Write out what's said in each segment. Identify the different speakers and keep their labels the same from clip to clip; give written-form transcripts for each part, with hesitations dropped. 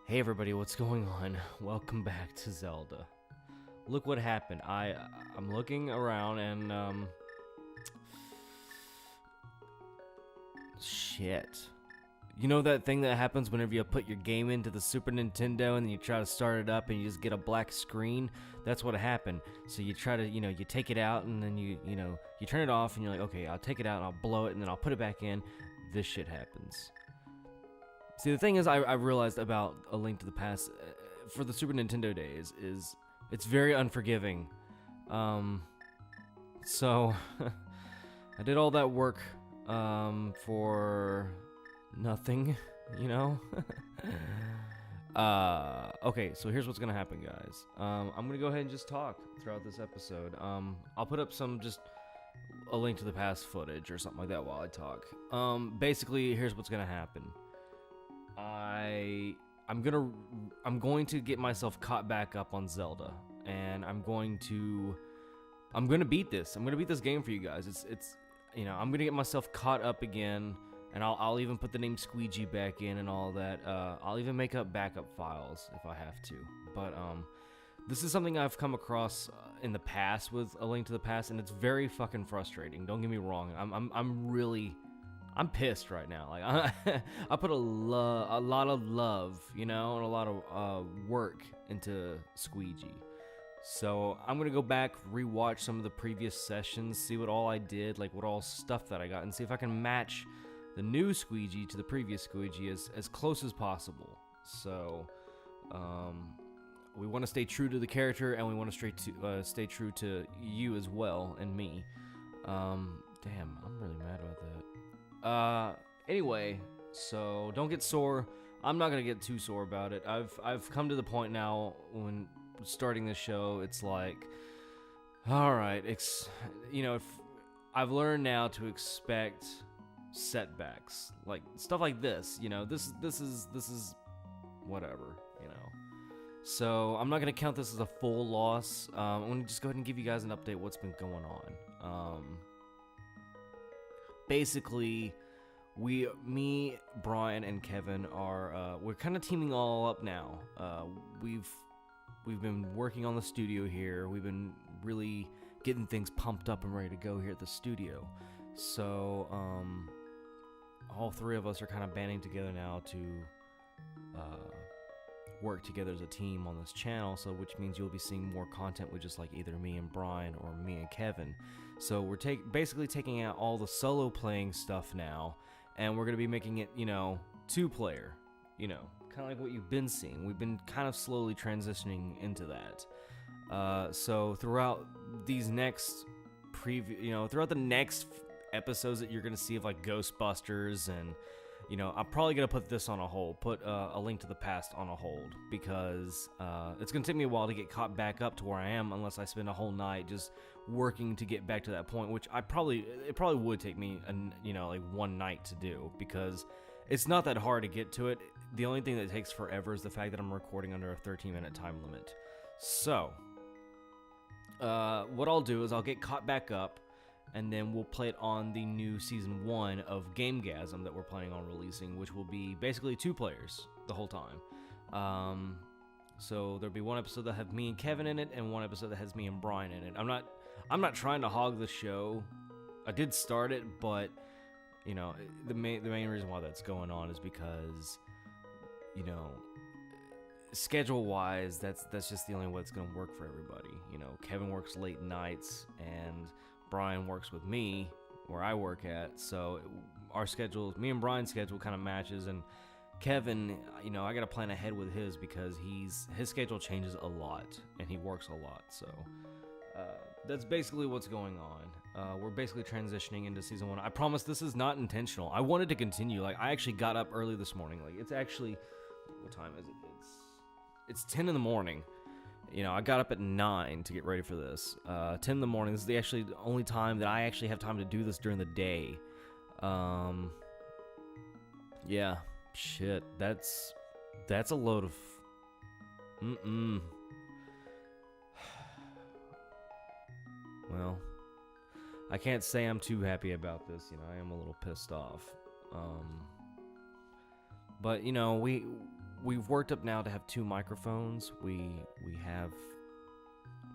Speaker 1: Hey everybody, what's going on? Welcome back to Zelda. Look what happened. I'm looking around and shit. You know that thing that happens whenever you put your game into the Super Nintendo and then you try to start it up and you just get a black screen? That's what happened. So you try to, you take it out and then you turn it off and you're like, okay, I'll take it out and I'll blow it and then I'll put it back in. This shit happens. See, the thing is, I realized about A Link to the Past for the Super Nintendo days is it's very unforgiving. So I did all that work for nothing, you know? Okay, so here's what's gonna happen, guys. I'm gonna go ahead and just talk throughout this episode. I'll put up some just A Link to the Past footage or something like that while I talk. Basically, here's what's gonna happen. I'm going to get myself caught back up on Zelda, and I'm gonna beat this. I'm gonna beat this game for you guys. It's I'm gonna get myself caught up again, and I'll even put the name Squeegee back in and all that. I'll even make up backup files if I have to. But this is something I've come across in the past with A Link to the Past, and it's very fucking frustrating. Don't get me wrong. I'm pissed right now. Like I put a lot of love, and a lot of work into Squeegee. So I'm gonna go back, rewatch some of the previous sessions, see what all I did, like what all stuff that I got, and see if I can match the new Squeegee to the previous Squeegee as close as possible. So we want to stay true to the character, and we want to stay true to you as well and me. Damn, I'm really mad about that. Anyway, so don't get sore. I'm not gonna get too sore about it. I've come to the point now when starting this show, it's like, all right, if I've learned now to expect setbacks, like stuff like this. This is whatever. So I'm not gonna count this as a full loss. I'm gonna just go ahead and give you guys an update what's been going on. Basically, me, Brian, and Kevin are we're kind of teaming all up now. We've been working on the studio here. We've been really getting things pumped up and ready to go here at the studio. So all three of us are kind of banding together now to work together as a team on this channel, so which means you'll be seeing more content with just like either me and Brian or me and Kevin. So we're basically taking out all the solo playing stuff now, and we're gonna be making it, two-player, kind of like what you've been seeing. We've been kind of slowly transitioning into that. So throughout these next throughout the next episodes that you're gonna see of like Ghostbusters and I'm probably going to put this on a hold, put A Link to the Past on a hold, because it's going to take me a while to get caught back up to where I am unless I spend a whole night just working to get back to that point, which it probably would take me, like one night to do, because it's not that hard to get to it. The only thing that takes forever is the fact that I'm recording under a 13-minute time limit. So, what I'll do is I'll get caught back up, and then we'll play it on the new Season 1 of GameGasim that we're planning on releasing, which will be basically two players the whole time. So there'll be one episode that has me and Kevin in it, and one episode that has me and Brian in it. I'm not trying to hog the show. I did start it, but the main reason why that's going on is because schedule-wise, that's just the only way it's going to work for everybody. Kevin works late nights, and Brian works with me where I work at, so our schedules, me and Brian's schedule kind of matches, and Kevin, I gotta plan ahead with his because his schedule changes a lot and he works a lot. So that's basically what's going on. We're basically transitioning into Season 1. I promise this is not intentional. I wanted to continue. Like, I actually got up early this morning. Like, it's actually, what time is it? It's 10 in the morning. I got up at 9 to get ready for this. 10 in the morning. This is the only time that I actually have time to do this during the day. Yeah, shit. That's a load of... Well, I can't say I'm too happy about this. I am a little pissed off. But, we've worked up now to have 2 microphones. We have,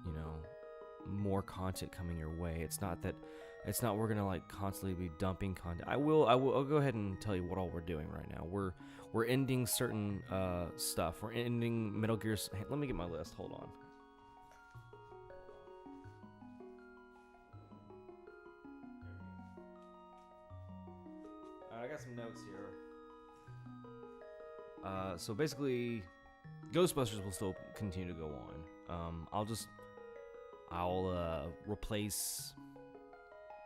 Speaker 1: you know, more content coming your way. It's not we're gonna like constantly be dumping content. I'll go ahead and tell you what all we're doing right now. We're ending certain stuff. We're ending Metal Gear. Hey, let me get my list. Hold on. I got some notes here. So basically, Ghostbusters will still continue to go on. I'll replace,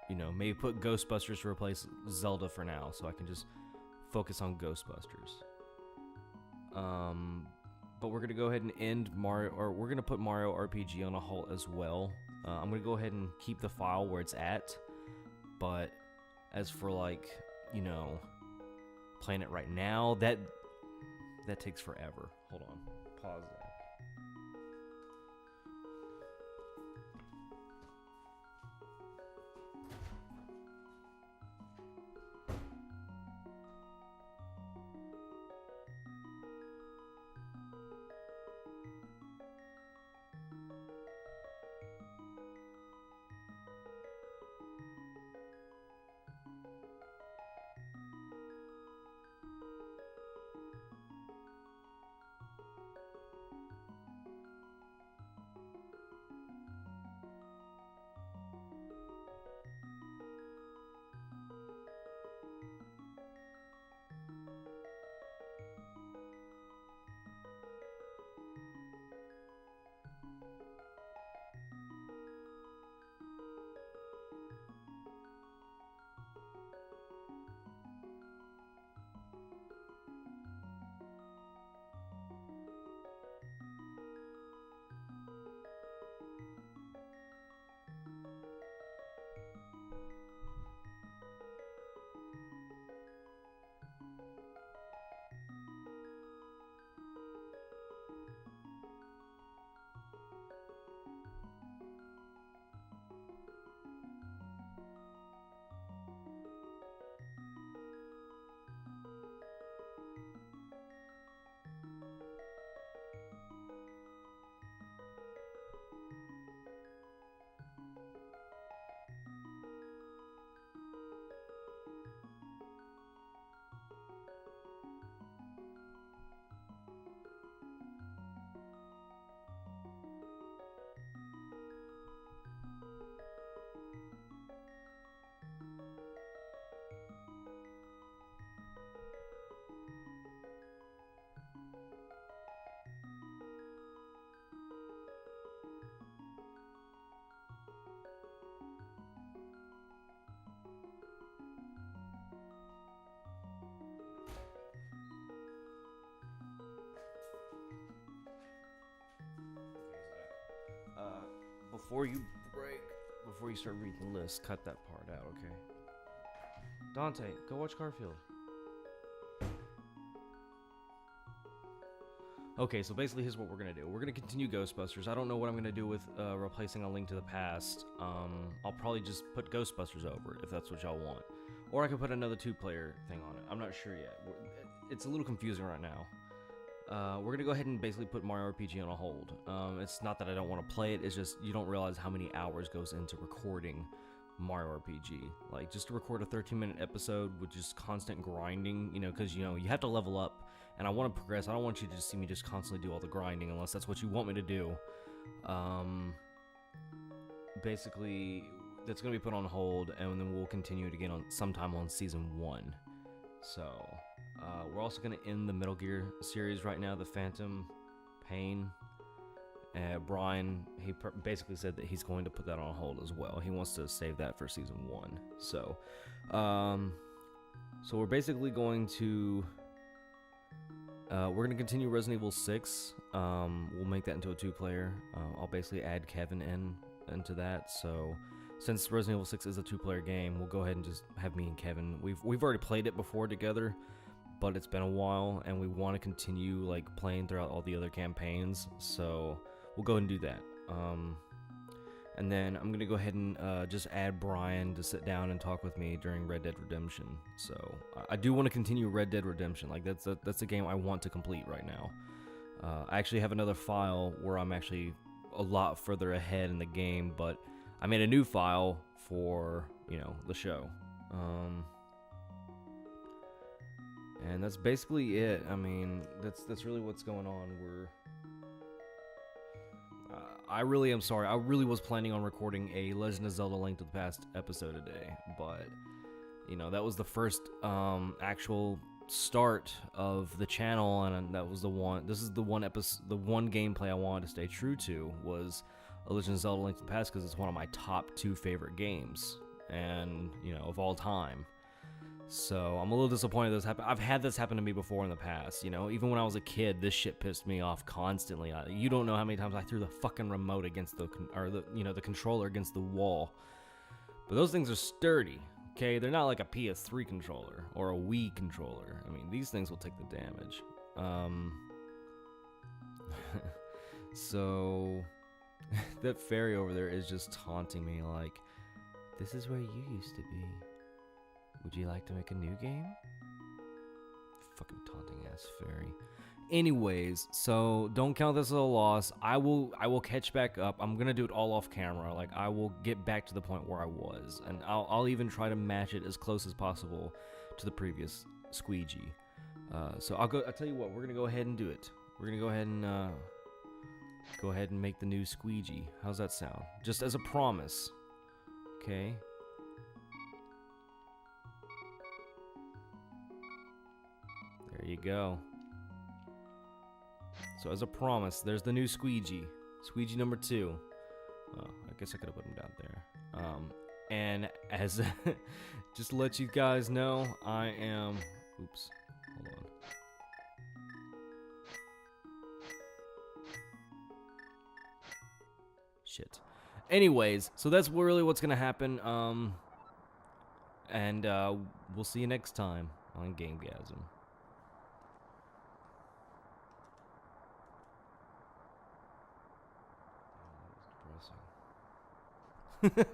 Speaker 1: you know, maybe put Ghostbusters to replace Zelda for now, so I can just focus on Ghostbusters. But we're gonna go ahead and end Mario, or we're gonna put Mario RPG on a halt as well. I'm gonna go ahead and keep the file where it's at, but as for like, you know, playing it right now, that takes forever. Hold on, pause that. Before you start reading the list, cut that part out, okay? Dante, go watch Garfield. Okay, so basically here's what we're gonna do. We're gonna continue Ghostbusters. I don't know what I'm gonna do with replacing A Link to the Past. I'll probably just put Ghostbusters over it, if that's what y'all want. Or I could put another 2-player thing on it. I'm not sure yet. It's a little confusing right now. We're gonna go ahead and basically put Mario RPG on a hold. It's not that I don't want to play it, it's just you don't realize how many hours goes into recording Mario RPG. Like, just to record a 13-minute episode with just constant grinding, you know, because, you know, you have to level up, and I want to progress. I don't want you to just see me just constantly do all the grinding unless that's what you want me to do. Basically, that's gonna be put on hold, and then we'll continue it again sometime on Season 1. So... we're also going to end the Metal Gear series right now, the Phantom Pain. Brian, he basically said that he's going to put that on hold as well. He wants to save that for Season 1. So we're basically going to... we're going to continue Resident Evil 6. We'll make that into a 2-player. I'll basically add Kevin into that. So since Resident Evil 6 is a 2-player game, we'll go ahead and just have me and Kevin. We've already played it before together, but it's been a while, and we want to continue like playing throughout all the other campaigns, so we'll go ahead and do that. And then I'm gonna go ahead and just add Brian to sit down and talk with me during Red Dead Redemption. So I do want to continue Red Dead Redemption. Like that's a game I want to complete right now. I actually have another file where I'm actually a lot further ahead in the game, but I made a new file for, you know, the show. And that's basically it. I mean, that's really what's going on. I really am sorry. I really was planning on recording a Legend of Zelda Link to the Past episode today, but you know, that was the first actual start of the channel, and that was the one. This is the one episode, the one gameplay I wanted to stay true to was a Legend of Zelda Link to the Past because it's one of my top 2 favorite games, and you know, of all time. So I'm a little disappointed this happened. I've had this happen to me before in the past, you know. Even when I was a kid, this shit pissed me off constantly. You don't know how many times I threw the fucking remote against the controller against the wall. But those things are sturdy, okay? They're not like a PS3 controller or a Wii controller. I mean, these things will take the damage. So that fairy over there is just taunting me like, this is where you used to be. Would you like to make a new game? Fucking taunting ass fairy. Anyways, so don't count this as a loss. I will catch back up. I'm gonna do it all off camera. Like I will get back to the point where I was, and I'll even try to match it as close as possible to the previous squeegee. So I'll tell you what. We're gonna go ahead and do it. We're gonna go ahead and make the new squeegee. How's that sound? Just as a promise. Okay. There you go. So as a promise, there's the new squeegee. Squeegee number 2. Oh, I guess I could have put him down there. And as just to let you guys know, I am. Oops. Hold on. Shit. Anyways, so that's really what's gonna happen. And we'll see you next time on GameGasim. Depressing.